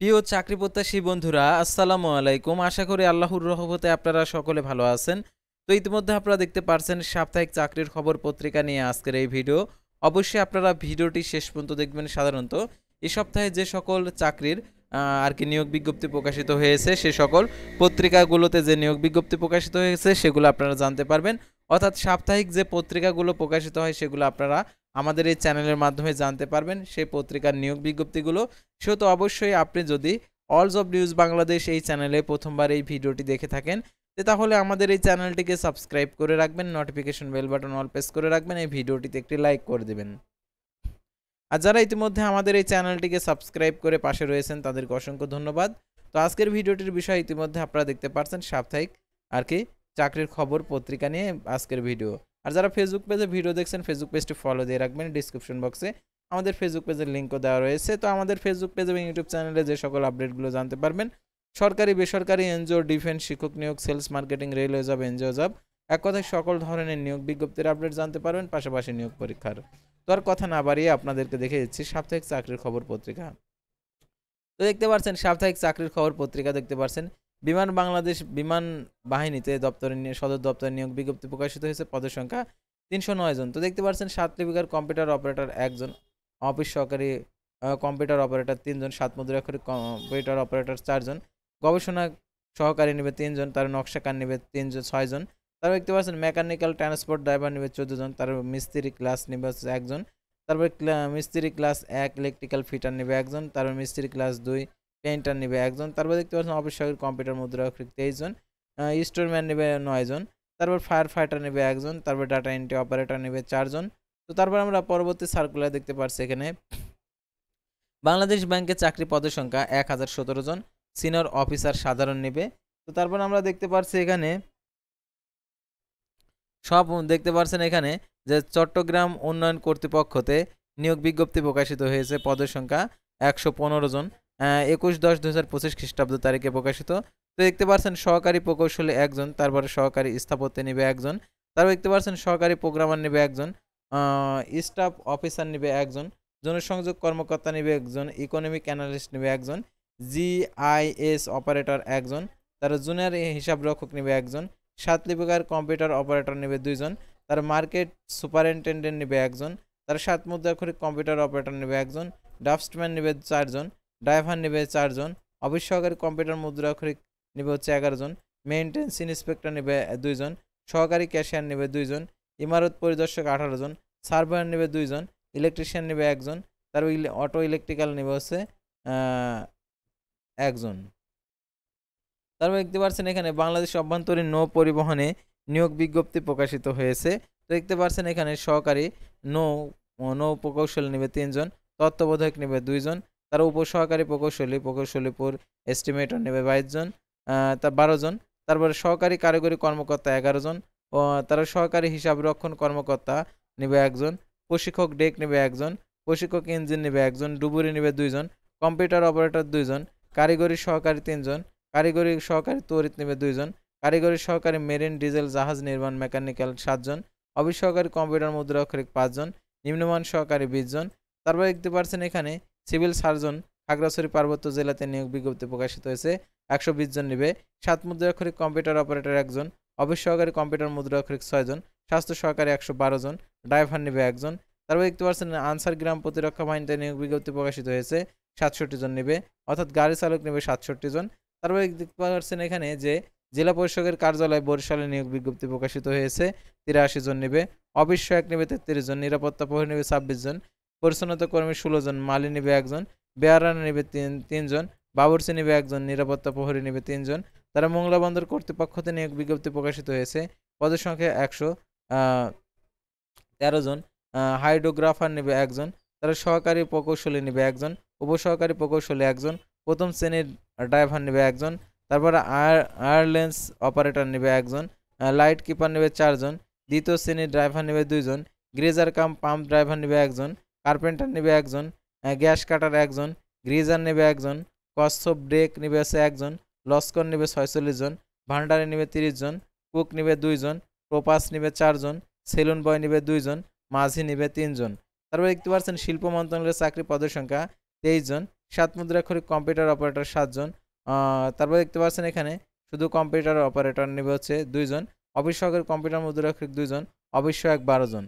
প্রিয় চাকরি প্রত্যাশী বন্ধুরা, আসসালামু আলাইকুম। আশা করি আল্লাহর রহমতে আপনারা সকলে ভালো আছেন। তো ইতিমধ্যে আপনারা দেখতে পারছেন সাপ্তাহিক চাকরির খবর পত্রিকা নিয়ে আজকের এই ভিডিও। অবশ্যই আপনারা ভিডিওটি শেষ পর্যন্ত দেখবেন। সাধারণত এই সপ্তাহে যে সকল চাকরির আর কি নিয়োগ বিজ্ঞপ্তি প্রকাশিত হয়েছে, সে সকল পত্রিকাগুলোতে যে নিয়োগ বিজ্ঞপ্তি প্রকাশিত হয়েছে সেগুলো আপনারা জানতে পারবেন। অর্থাৎ সাপ্তাহিক যে পত্রিকাগুলো প্রকাশিত হয় সেগুলো আপনারা আমাদের এই চ্যানেলের মাধ্যমে জানতে পারবেন, সেই পত্রিকার নিয়োগ বিজ্ঞপ্তিগুলো। সেহেতু অবশ্যই আপনি যদি অল জব নিউজ বাংলাদেশ এই চ্যানেলে প্রথমবার এই ভিডিওটি দেখে থাকেন, তাহলে আমাদের এই চ্যানেলটিকে সাবস্ক্রাইব করে রাখবেন, notification bell button all press করে রাখবেন, এই ভিডিওটিতে একটি লাইক করে দেবেন। আর যারা ইতিমধ্যে আমাদের এই চ্যানেলটিকে সাবস্ক্রাইব করে পাশে রয়েছেন তাদেরকে অসংখ্য ধন্যবাদ। তো আজকের ভিডিওটির বিষয় ইতিমধ্যে আপনারা দেখতে পাচ্ছেন সাপ্তাহিক আর কি চাকরির খবর পত্রিকা নিয়ে আজকের ভিডিও। আর যারা ফেসবুক পেজে ভিডিও দেখছেন, ফেসবুক পেজটি ফলো দিয়ে রাখবেন। ডিসক্রিপশন বক্সে আমাদের ফেসবুক পেজের লিঙ্কও দেওয়া রয়েছে। তো আমাদের ফেসবুক পেজ এবং ইউটিউব চ্যানেলে যে সকল আপডেটগুলো জানতে পারবেন, সরকারি বেসরকারি এনজিও, ডিফেন্স, শিক্ষক নিয়োগ, sales, marketing, railway job, NGO job, এক কথায় সকল ধরনের নিয়োগ বিজ্ঞপ্তির আপডেট জানতে পারবেন, পাশাপাশি নিয়োগ পরীক্ষার। তো আর কথা না বাড়িয়ে আপনাদেরকে দেখে দিচ্ছি সাপ্তাহিক চাকরির খবর পত্রিকা। তো দেখতে পাচ্ছেন সাপ্তাহিক চাকরির খবর পত্রিকা দেখতে পাচ্ছেন বিমান বাংলাদেশ বিমান বাহিনীতে সদর দপ্তরে নিয়োগ বিজ্ঞপ্তি প্রকাশিত হয়েছে। পদের সংখ্যা 309 জন। তো দেখতে পাচ্ছেন 7 লিপিকার কম্পিউটার অপারেটর 1 জন, অফিস সহকারী কম্পিউটার অপারেটর 3 জন, 7 মুদ্রাক্ষরিক কম্পিউটার অপারেটর 4 জন, গবেষণা সহকারী নেবে 3 জন, তার নকশাকার নেবে 3 জন 6 জন। তারপর দেখতে পাচ্ছেন মেকানিক্যাল ট্রান্সপোর্ট ড্রাইভার নেবে 14 জন, তার মিস্ত্রি ক্লাস নেবে 1 জন, তারপরে মিস্ত্রি ক্লাস 1 ইলেকট্রিক্যাল ফিটার নেবে 1 জন, তারপর মিস্ত্রি ক্লাস 2 পেইন্টার নেবে 1 জন, তারপর দেখতে পাচ্ছেন অফিস সহকারী কম্পিউটার মুদ্রাক্ষরিক 23 জন, স্টোরম্যান নেবে 9 জন, তারপর ফায়ার ফাইটার নেবে 1 জন, তারপর ডাটা এন্ট্রি অপারেটর নেবে 4 জন। তো তারপর আমরা পরবর্তী সার্কুলার দেখতে পাচ্ছি এখানে বাংলাদেশ ব্যাংকে চাকরি পদের সংখ্যা 1017 জন, সিনিয়র অফিসার সাধারণ নেবে। তো তারপর আমরা দেখতে পাচ্ছি এখানে সব দেখতে পাচ্ছেন এখানে যে চট্টগ্রাম উন্নয়ন কর্তৃপক্ষতে নিয়োগ বিজ্ঞপ্তি প্রকাশিত হয়েছে। পদের সংখ্যা 115 জন, 21/10/2025 খ্রিস্টাব্দ তারিখে প্রকাশিত। তো দেখতে পাচ্ছেন সহকারী প্রকৌশলী 1 জন, তারপরে সহকারী স্থাপত্য নেবে 1 জন, তারপর দেখতে পাচ্ছেন সহকারী প্রোগ্রামার নেবে 1 জন, স্টাফ অফিসার নেবে 1 জন, জনসংযোগ কর্মকর্তা নেবে 1 জন, ইকোনমিক অ্যানালিস্ট নেবে 1 জন, জিআইএস অপারেটর 1 জন, তার জুনিয়র হিসাব রক্ষক নেবে 1 জন, 7 লিপিকার কম্পিউটার অপারেটর নেবে 2 জন, তার মার্কেট সুপারিনটেন্ডেন্ট নেবে 1 জন, তার 7 মুদ্রাক্ষরিক কম্পিউটার অপারেটর নেবে 1 জন, ড্রাফটসম্যান নেবে 4 জন, ড্রাইভার নেবে 4 জন, অফিস সহকারী কম্পিউটার মুদ্রাক্ষরিক নেবে 11 জন, মেইনটেন্স ইন্সপেক্টর নেবে 2 জন, সহকারী ক্যাশিয়ার নেবে 2 জন, ইমারত পরিদর্শক 18 জন, সার্ভেয়ার নেবে 2 জন, ইলেকট্রিশিয়ান নেবে 1 জন, তার অটো ইলেকট্রিক্যাল নেবে হচ্ছে 1 জন। তারপর দেখতে পাচ্ছেন এখানে বাংলাদেশ অভ্যন্তরীণ নৌ পরিবহনে নিয়োগ বিজ্ঞপ্তি প্রকাশিত হয়েছে। তো দেখতে পাচ্ছেন এখানে সহকারী নৌ নৌ প্রকৌশলী নেবে 3 জন, তত্ত্বাবধায়ক নেবে 2 জন, তার উপসহকারী প্রকৌশলীপুর এস্টিমেটর নেবে 22 জন, তা 12 জন, তারপরে সহকারী কারিগরি কর্মকর্তা 11 জন, ও তার সহকারী হিসাব রক্ষণ কর্মকর্তা নেবে 1 জন, প্রশিক্ষক ডেক নেবে 1 জন, প্রশিক্ষক ইঞ্জিন নেবে 1 জন, ডুবুরি নেবে 2 জন, কম্পিউটার অপারেটর 2 জন, কারিগরি সহকারী 3 জন, কারিগরি সহকারী তড়িৎ নেবে 2 জন, কারিগরি সহকারী মেরিন ডিজেল জাহাজ নির্মাণ মেকানিক্যাল 7 জন, অফিস সহকারী কম্পিউটার মুদ্রাক্ষরিক 5 জন, নিম্নমান সহকারী 20 জন। তারপর দেখতে পাচ্ছেন এখানে সিভিল সার্জন খাগড়াছড়ি পার্বত্য জেলাতে নিয়োগ বিজ্ঞপ্তি প্রকাশিত হয়েছে। 120 জন নেবে। 7 মুদ্রাক্ষরিক কম্পিউটার অপারেটর 1 জন, অফিস সহকারী কম্পিউটার মুদ্রাক্ষরিক 6 জন, স্বাস্থ্য সহকারী 112 জন, ড্রাইভার নেবে 1 জন। তারপর দেখতে পাচ্ছেন আনসার গ্রাম প্রতিরক্ষা বাহিনীতে নিয়োগ বিজ্ঞপ্তি প্রকাশিত হয়েছে। 67 জন নেবে, অর্থাৎ গাড়ি চালক নেবে 67 জন। তারপরে দেখতে পাচ্ছেন এখানে যে জেলা পরিষদের কার্যালয় বরিশালে নিয়োগ বিজ্ঞপ্তি প্রকাশিত হয়েছে। 83 জন নেবে, অফিস সহায়ক নেবে 33 জন, নিরাপত্তা প্রহরী নেবে 26 জন, পরিচ্ছন্নতা কর্মী 16 জন, মালি নেবে 1 জন, বেয়ারানা নেবে 3 জন, বাবুর্চি নেবে 1 জন, নিরাপত্তা প্রহরী নেবে 3 জন। তারা মোংলা বন্দর কর্তৃপক্ষতে নিয়োগ বিজ্ঞপ্তি প্রকাশিত হয়েছে। পদের সংখ্যা 113 জন, হাইড্রোগ্রাফার নেবে 1 জন, তারা সহকারী প্রকৌশলী নেবে 1 জন, উপসহকারী প্রকৌশলী 1 জন, প্রথম শ্রেণীর ড্রাইভার নেবে 1 জন, তারপরে আয়ারলেন্স অপারেটর নেবে 1 জন, লাইট কিপার নেবে 4 জন, দ্বিতীয় শ্রেণীর ড্রাইভার নেবে 2 জন, গ্রেজার কাম পাম্প ড্রাইভার নেবে 1 জন, কার্পেন্টার নেবে 1 জন, গ্যাস কাটার 1 জন, গ্রিজার নেবে 1 জন, কচ্ছপ ব্রেক নেবে 1 জন, লস্কর নেবে 46 জন, ভান্ডারে নেবে 30 জন, কুক নেবে 2 জন, প্রপাস নেবে 4 জন, সেলুন বয় নেবে 2 জন, মাঝি নেবে 3 জন। তারপর দেখতে পাচ্ছেন শিল্প মন্ত্রণালয়ের চাকরি পদের সংখ্যা 23 জন, 7 মুদ্রাক্ষরিক কম্পিউটার অপারেটর 7 জন। তারপর দেখতে পাচ্ছেন এখানে শুধু কম্পিউটার অপারেটর নেবে হচ্ছে 2 জন, অফিস সহকারী কম্পিউটার মুদ্রাক্ষরিক 2 জন, অফিস সহায়ক 12 জন।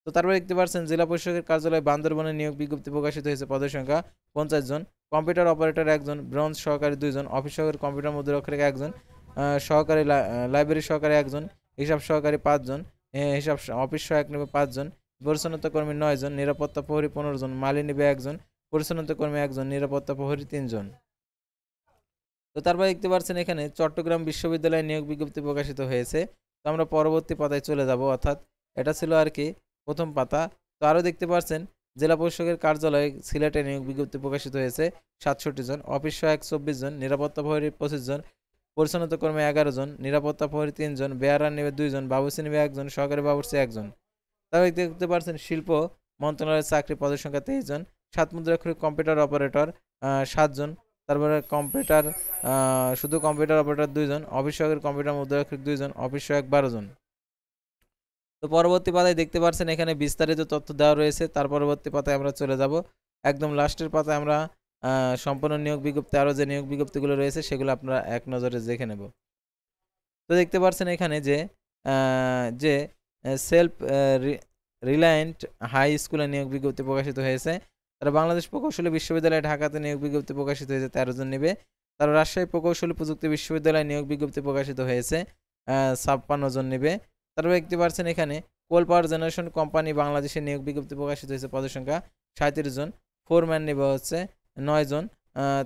তো তারপর দেখতে পাচ্ছেন জেলা প্রশাসকের কার্যালয় বান্দরবনে নিয়োগ বিজ্ঞপ্তি প্রকাশিত হয়েছে, পদের সংখ্যা 50 জন, কম্পিউটার অপারেটর 1 জন, ব্রোঞ্জ সহকারী 2 জন, অফিস সহকারী কম্পিউটার মুদ্রাক্ষরিক 1 জন, সহকারী লাইব্রেরি সহকারী 1 জন, হিসাব সহকারী 5 জন, হিসাব অফিস সহায়ক নেবে 5 জন, পরিচ্ছন্নতা কর্মী 9 জন, নিরাপত্তা প্রহরী 15 জন, মালি নেবে 1 জন, পরিচ্ছন্নতা কর্মী 1 জন, নিরাপত্তা প্রহরী 3 জন। তো তারপর দেখতে পাচ্ছেন এখানে চট্টগ্রাম বিশ্ববিদ্যালয়ে নিয়োগ বিজ্ঞপ্তি প্রকাশিত হয়েছে। তো আমরা পরবর্তী পাতায় চলে যাব, অর্থাৎ এটা ছিল আর কি প্রথম পাতা। তো আরও দেখতে পাচ্ছেন জেলা প্রশাসকের কার্যালয়ে সিলেটে নিয়োগ বিজ্ঞপ্তি প্রকাশিত হয়েছে 67 জন, অফিস সহায়ক 24 জন, নিরাপত্তা প্রহরী 25 জন, পরিচ্ছন্নতা কর্মী 11 জন, নিরাপত্তা প্রহরী 3 জন, বেয়ারার নেবে 2 জন, বাবুর্চি নেবে 1 জন, সহকারী বাবুর্চি 1 জন। তারপর দেখতে পাচ্ছেন শিল্প মন্ত্রণালয়ের চাকরি, পদের সংখ্যা 23 জন, 7 মুদ্রাক্ষরিক কম্পিউটার অপারেটর 7 জন, তারপরে কম্পিউটার শুধু কম্পিউটার অপারেটর 2 জন, অফিস সহকারী কম্পিউটার মুদ্রাক্ষরিক 2 জন, অফিস সহায়ক 12 জন। তো পরবর্তী পাতায় দেখতে পাচ্ছেন এখানে বিস্তারিত তথ্য দেওয়া রয়েছে। তার পরবর্তী পাতায় আমরা চলে যাব, একদম লাস্টের পাতায় আমরা সম্পূর্ণ নিয়োগ বিজ্ঞপ্তি আরও যে নিয়োগ বিজ্ঞপ্তিগুলো রয়েছে সেগুলো আপনারা এক নজরে দেখে নেব। তো দেখতে পাচ্ছেন এখানে যে সেলফ রিলায়েন্ট হাই স্কুলে নিয়োগ বিজ্ঞপ্তি প্রকাশিত হয়েছে। তারা বাংলাদেশ প্রকৌশলী বিশ্ববিদ্যালয় ঢাকাতে নিয়োগ বিজ্ঞপ্তি প্রকাশিত হয়েছে, 13 জন নেবে। তারা রাজশাহী প্রকৌশলী প্রযুক্তি বিশ্ববিদ্যালয়ে নিয়োগ বিজ্ঞপ্তি প্রকাশিত হয়েছে, 56 জন নেবে। তারপরে দেখতে পাচ্ছেন এখানে কোল পাওয়ার জেনারেশন কোম্পানি বাংলাদেশে নিয়োগ বিজ্ঞপ্তি প্রকাশিত হয়েছে, পদের সংখ্যা 37 জন, ফোরম্যান নেবে হচ্ছে 9 জন,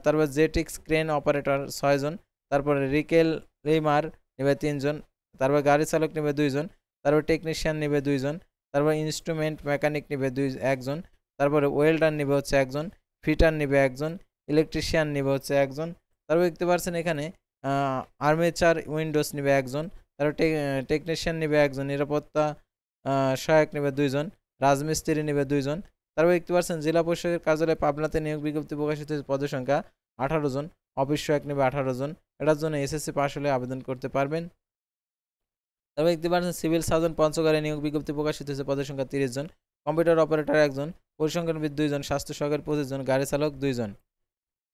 তারপর জেটিক্স ক্রেন অপারেটর 6 জন, তারপরে রিকেল রিমার নেবে 3 জন, তারপর গাড়ি চালক নেবে 2 জন, তারপর টেকনিশিয়ান নেবে 2 জন, তারপর ইনস্ট্রুমেন্ট মেকানিক নেবে 1 জন, তারপরে ওয়েল্ডার নেবে হচ্ছে 1 জন, ফিটার নেবে 1 জন, ইলেকট্রিশিয়ান নেবে হচ্ছে 1 জন। তারপর দেখতে পাচ্ছেন এখানে আর্মেচার উইন্ডোজ নেবে 1 জন, তারপর টেকনিশিয়ান নেবে 1 জন, নিরাপত্তা সহায়ক নেবে 2 জন, রাজমিস্ত্রি নেবে 2 জন। তারপর দেখতে পাচ্ছেন জেলা প্রশাসকের কার্যালয় পাবনাতে নিয়োগ বিজ্ঞপ্তি প্রকাশিত হয়েছে, পদের সংখ্যা 18 জন, অফিস সহায়ক নেবে 18 জন। এটার জন্য এসএসসি পাস হলে আবেদন করতে পারবেন। তারপর দেখতে পাচ্ছেন সিভিল সার্জন পঞ্চগড়ে নিয়োগ বিজ্ঞপ্তি প্রকাশিত হয়েছে, পদের সংখ্যা 30 জন, কম্পিউটার অপারেটর 1 জন, পরিসংখ্যানবিদ 2 জন, স্বাস্থ্য সহকারী 25 জন, গাড়ি চালক 2 জন।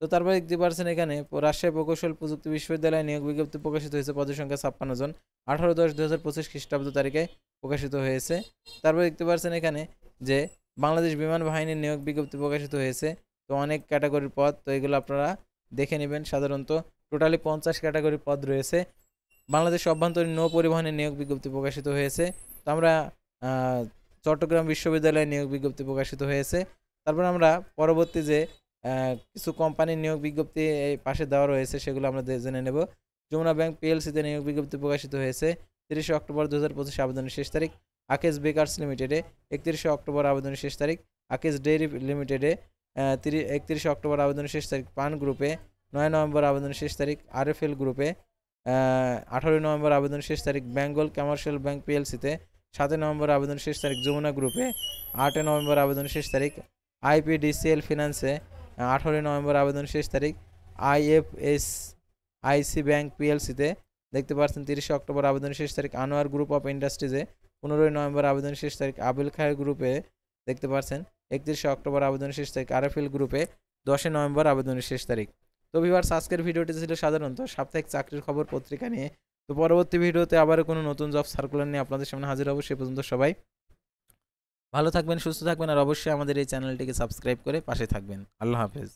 তো তারপর দেখতে পাচ্ছেন এখানে রাজশাহী প্রকৌশল প্রযুক্তি বিশ্ববিদ্যালয়ে নিয়োগ বিজ্ঞপ্তি প্রকাশিত হয়েছে, পদের সংখ্যা 56 জন, 18/10/2025 খ্রিস্টাব্দ তারিখে প্রকাশিত হয়েছে। তারপর দেখতে পাচ্ছেন এখানে যে বাংলাদেশ বিমান বাহিনীর নিয়োগ বিজ্ঞপ্তি প্রকাশিত হয়েছে। তো অনেক ক্যাটাগরির পদ, তো এগুলো আপনারা দেখে নেবেন। সাধারণত টোটালি 50 ক্যাটাগরির পদ রয়েছে। বাংলাদেশ অভ্যন্তরীণ নৌ পরিবহনের নিয়োগ বিজ্ঞপ্তি প্রকাশিত হয়েছে। তো আমরা চট্টগ্রাম বিশ্ববিদ্যালয়ে নিয়োগ বিজ্ঞপ্তি প্রকাশিত হয়েছে। তারপর আমরা পরবর্তী যে কিছু কোম্পানির নিয়োগ বিজ্ঞপ্তি এই পাশে দেওয়া রয়েছে সেগুলো আমরা জেনে নেব। যমুনা ব্যাংক পিএলসিতে নিয়োগ বিজ্ঞপ্তি প্রকাশিত হয়েছে, 30 অক্টোবর 2025 আবেদনের শেষ তারিখ। আকেশ বেকার্স লিমিটেডে 31 অক্টোবর আবেদনের শেষ তারিখ। আকেশ ডেইরি লিমিটেডে 31 অক্টোবর আবেদনের শেষ তারিখ। পান গ্রুপে 9 নভেম্বর আবেদনের শেষ তারিখ। আরএফএল গ্রুপে 18 নভেম্বর আবেদনের শেষ তারিখ। বেঙ্গল কমার্শিয়াল ব্যাংক পিএলসিতে 7 নভেম্বর আবেদনের শেষ তারিখ। যমুনা গ্রুপে 8 নভেম্বর আবেদনের শেষ তারিখ। আইপিডিসিএল ফিনান্সে 18 নভেম্বর আবেদনের শেষ তারিখ। আইএফএসআইসি ব্যাংক পিএলসিতে দেখতে পাচ্ছেন 30 অক্টোবর আবেদনের শেষ তারিখ। আনোয়ার গ্রুপ অফ ইন্ডাস্ট্রিজে 15 নভেম্বর আবেদনের শেষ তারিখ। আবুল খায়ের গ্রুপে দেখতে পাচ্ছেন 31 অক্টোবর আবেদনের শেষ তারিখ। আরএফএল গ্রুপে 10 নভেম্বর আবেদনের শেষ তারিখ। তো ভিউয়ার্স, আজকের ভিডিওটি ছিল সাধারণত সাপ্তাহিক চাকরির খবর পত্রিকা নিয়ে। তো পরবর্তী ভিডিওতে আবার কোনো নতুন জব সার্কুলার নিয়ে আপনাদের সামনে হাজির হব। সে পর্যন্ত সবাই ভালো থাকবেন, সুস্থ থাকবেন, আর অবশ্যই আমাদের এই চ্যানেলটিকে সাবস্ক্রাইব করে পাশে থাকবেন। আল্লাহ হাফেজ।